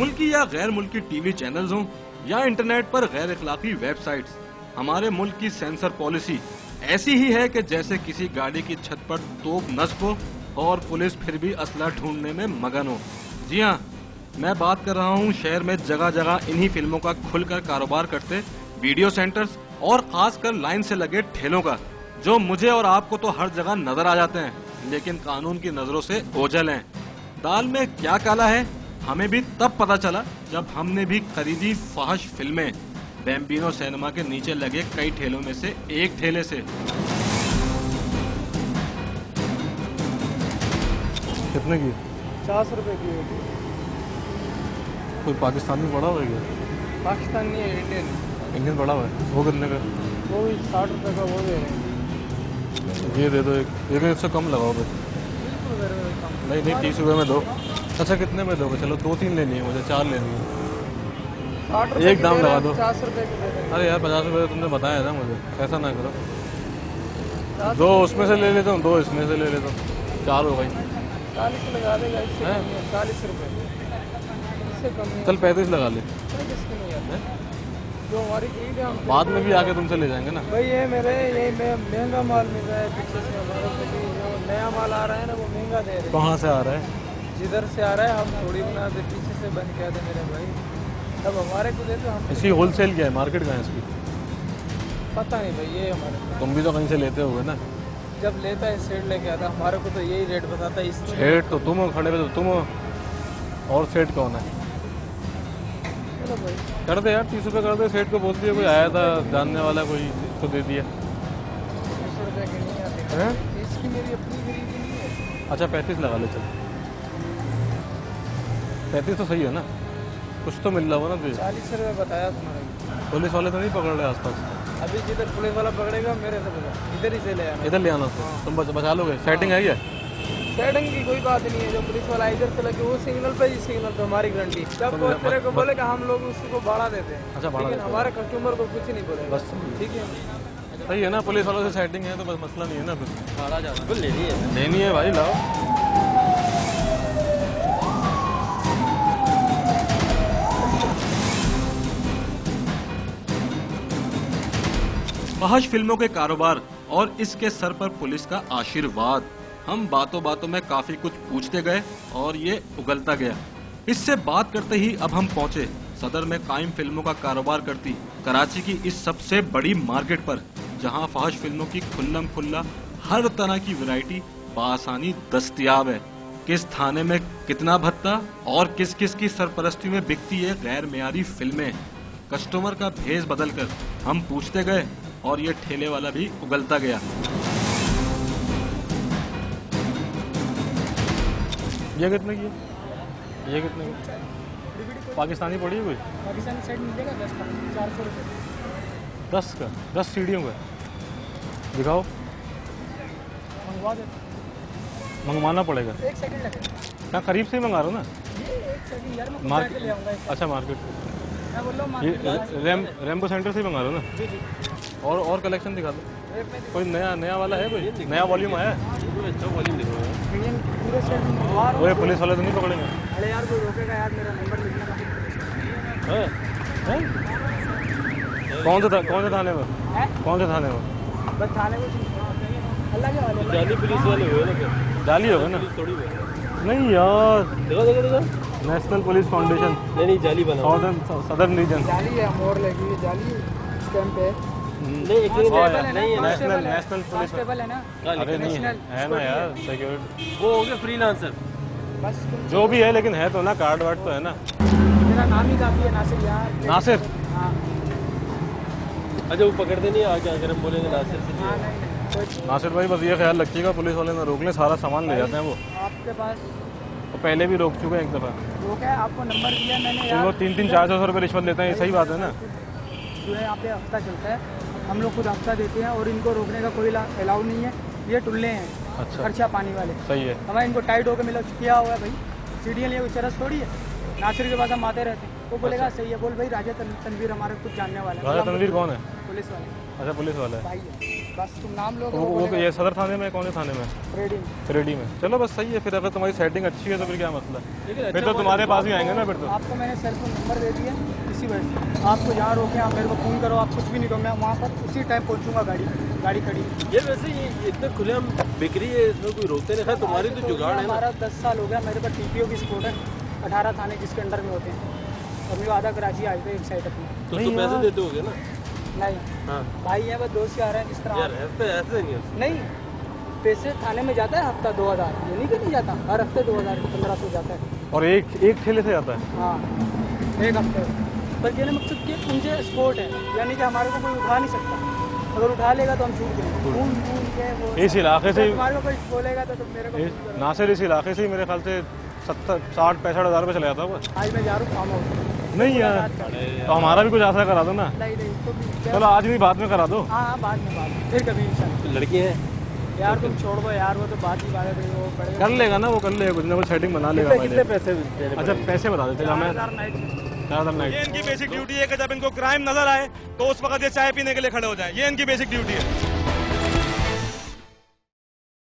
मुल्की या गैर मुल्की टीवी चैनल्स हों या इंटरनेट पर गैर इखलाकी वेबसाइट्स, हमारे मुल्क की सेंसर पॉलिसी ऐसी ही है कि जैसे किसी गाड़ी की छत पर तोप नस्ब हो और पुलिस फिर भी असला ढूंढने में मगन हो। जी हाँ, मैं बात कर रहा हूँ शहर में जगह जगह इन्हीं फिल्मों का खुलकर कारोबार करते वीडियो सेंटर्स और खासकर लाइन से लगे ठेलों का, जो मुझे और आपको तो हर जगह नजर आ जाते हैं, लेकिन कानून की नजरों से ओझल हैं। दाल में क्या काला है हमें भी तब पता चला जब हमने भी खरीदी फाहिश फिल्में बैम्बिनो सिनेमा के नीचे लगे कई ठेलों में से एक ठेले से। कितने की? 50 रुपए की होगी। कोई पाकिस्तानी पड़ा हुआ है क्या? पाकिस्तान नहीं है, इंडियन। इंडियन पड़ा हुआ है। वो कितने का? वो भी 60 रुपए का वो दे रहे हैं। ये दे दो एक, लेकिन इससे कम लगाओ बस। बिल्कुल दे रहे हैं कम। नहीं 30 रुपए में दो। अच्छा कितने में दोगे? चलो 2-3 लेनी है मुझे, 4 लेनी है। 60 रुपए एक दाम लगा दो। 50 रुपए की दे रहे हैं। अरे यार 50 रुपए तुमने बताया ना मुझे, ऐसा ना करो। 50 दो उसमें से ले लेता हूँ, 2 इसमें से ले लेता हूँ, 4 हो गई। 40 लगा देगा, इससे कम नहीं है। 40 रुपए इससे कम नहीं है। चल 35 लगा ले। किसकी नहीं है जो हमारी ईद है, हम बाद में भी आके तुमसे ले जाएंगे ना। भाई ये मेरे यही महंगा माल मिल रहा है पीछे से हमारे को, जो नया माल आ रहा है ना वो महंगा दे रहे हैं। कहाँ से आ रहा है? जिधर से आ रहा है हम थोड़ी बना दे, पीछे से बन के आते मेरे भाई। तब हमारे को देते हम। इसकी होलसेल क्या है, मार्केट कहाँ है इसकी? पता नहीं भाई, ये हमारे तुम भी तो कहीं से लेते होगे ना। जब लेता है सेठ लेके आता है, हमारे को तो यही रेट बताता है। इस सेठ तो तुम हो, खड़े पे तो तुम हो, और सेठ कौन है? चलो भाई कर दे यार, 30 रुपये कर दे। सेठ को बोल दिया, कोई आया था जानने वाला, कोई उसको दे दिया। 20 रुपये की नहीं आती हैं? इसकी, मेरी अपनी गरीबी नहीं है। अच्छा 35 लगा ले चल। 35 तो सही है ना, कुछ तो मिल रहा हो ना तुझे। 40 रुपये बताया तुम्हारे। पुलिस वाले तो नहीं पकड़ रहे आसपास? अभी जिधर पुलिस वाला पकड़ेगा मेरे से बता, इधर ही से ले आना। इधर ले आना उसको, तुम बचा लोगे। सेटिंग है ये? सेटिंग की कोई बात नहीं है, जो पुलिस वाला इधर से लगे वो सिग्नल पे, सिग्नल पे हमारी गारंटी। जब वो तेरे को बोलेगा हम लोग उसको बढ़ा देते हैं। अच्छा बढ़ा देते हैं। हमारे कस्टमर को कुछ नहीं बोलेगा बस ठीक है। सही है ना, पुलिस वालों से सेटिंग है तो बस मसला नहीं है ना फिर। भाड़ा ज़्यादा लेनी है भाई, लाओ। फाहिश फिल्मों के कारोबार और इसके सर पर पुलिस का आशीर्वाद। हम बातों बातों में काफी कुछ पूछते गए और ये उगलता गया। इससे बात करते ही अब हम पहुंचे सदर में कायम फिल्मों का कारोबार करती कराची की इस सबसे बड़ी मार्केट पर, जहां फाहिश फिल्मों की खुल्लम खुल्ला हर तरह की वैरायटी बआसानी दस्तयाब है। किस थाने में कितना भत्ता और किस किस की सरपरस्ती में बिकती है गैर मेयारी फिल्में। कस्टमर का भेष बदलकर हम पूछते गए और ये ठेले वाला भी उगलता गया। ये कितने की है? ये कितने की? पाकिस्तानी पड़ी है कोई? पाकिस्तानी सेट मिलेगा 10 का, 400 रुपये। 10 का? 10 सीढ़ियों का दिखाओ। मंगवा देते। मंगवाना पड़ेगा? 1 सेकंड लगेगा। क्या करीब से ही मंगा रहा हूँ ना? ये 1 सेकंड यार, मैं मार्केट ले आऊँगा। अच्छा मार्केट मैं बोल रहा हूँ ये रेम्बो सेंटर से ही मंगा रहा हूँ ना? जी जी। और कलेक्शन दिखा दो। रेट में कोई नया वाला है? कोई नया वॉल्यूम आया है? अच्छा वॉल्यूम दिखा पूरे सेट मंगवा रहा हूँ। वो पुलिस वाले तो नहीं पकड़ेंगे? अरे यार कोई रोकेगा यार, मेरा नंबर लिखना था। हैं? कौन से थाने में? कौन से थाने में? बस थाने में अल्लाह के वाले जाली पुलिस वाले हुए ना क्या? जाली होगा ना? थोड़ी हुए। नहीं यार, देखो नेशनल पुलिस फाउंडेशन नहीं जाली बना सदर्न रीजन। जाली है, मोर लगी हुई जाली स्टैम्प पे। नहीं एक नहीं है नेशनल पुलिस कांस्टेबल है ना। अरे नहीं है ना यार, सिक्योरिटी वो हो गया फ्रीलांसर। बस जो भी है, लेकिन है तो ना, कार्ड वार्ड तो है ना। मेरा नाम ही काफी है, नासिर यार। नासिर? हाँ अच्छा वो पकड़ते नहीं आगे अगर हम बोलेंगे नासिर से? हाँ नहीं नासिर भाई बस ये ख्याल रखिएगा पुलिस वाले ना रोक ले, सारा सामान ले जाते हैं वो। आपके पास वो पहले भी रोक चुके हैं एक दफ़ा। वो क्या है, आपको नंबर दिया मैंने यार। वो 300-400 रुपये रिश्वत लेते हैं, ये सही बात है ना? जो है यहाँ पे हफ्ता चलता है, हम लोग खुद हफ्ता देते हैं और इनको रोकने का कोई अलाउ नहीं है। ये टुल्ले हैं, अच्छा खर्चा पानी वाले। सही है। हमारे इनको टाइट होकर मिला किया हुआ है भाई। सीढ़ियाँ लिए कोई चरस थोड़ी है। नासिर के पास हम आते रहते हैं, वो बोलेगा सही है, बोल भाई राजा तनवीर हमारे कुछ जानने वाला है। राजा तनवीर कौन है? पुलिस वाले। अच्छा पुलिस वाला है। भाई है। बस तुम नाम लो वो ये सदर थाने में, कौन से थाने में? रेडी में। चलो बस सही है फिर, अगर तुम्हारी सेटिंग अच्छी है तो फिर क्या मसला है, फिर तो तुम्हारे पास ही आएंगे ना फिर तो। आपको मैंने सेल फोन नंबर दे दिया, इसी वजह से आपको जहाँ रोके आप मेरे को फ़ोन करो, आप कुछ भी नहीं करो, मैं वहाँ पर उसी टाइम पहुँचूंगा, गाड़ी खड़ी। ये वैसे ये इतने खुलेआम बिक्री है, इसमें कोई रोकते नहीं है, तुम्हारी तो जुगाड़ है ना। हमारा 10 साल हो गया, मेरे पास TPO की सपोर्ट है, 18 थाने जिसके अंडर में होते हैं, और मेरे आधा कराची आए थे एक साइड अपनी। तो पैसे देते होगे ना? नहीं हाँ भाई है, बस दोस्त आ रहे हैं जिस तरह यार, ऐसे नहीं नहीं, पैसे थाने में जाता है हफ्ता 2000, ये नहीं कि नहीं जाता, हर हफ्ते 2000 1500 जाता है। और एक ठेले से जाता है? हाँ एक हफ्ते, पर कहने मकसद कि उनसे स्पोर्ट है, यानी कि हमारे को कोई उठा नहीं सकता, अगर उठा लेगा तो हम छूट जाएंगे। इस इलाके से हमारे को कोई बोलेगा तो मेरे को नासिर, इस इलाके से ही मेरे ख्याल से 60-65 हज़ार रुपये चले जाता होगा। आज मैं जा रहा हूँ फार्म हाउस। नहीं यार, तो हमारा भी कुछ ऐसा करा दो ना। नहीं तो चलो आज भी बाद में करा दो। हाँ बाद में फिर कभी इंशाल्लाह। लड़की है यार तुम छोड़ दो यार, वो तो बात ही बात है, वो बड़े कर लेगा ना, वो कर लेगा, कुछ ना कुछ सेटिंग बना लेगा। कितने पैसे? अच्छा पैसे बता देते हमें। 4000 नाइट। ये इनकी बेसिक ड्यूटी है कि जब इनको क्राइम नजर आए तो उस वक्त ये चाय पीने के लिए खड़े हो जाएं, ये इनकी बेसिक ड्यूटी है।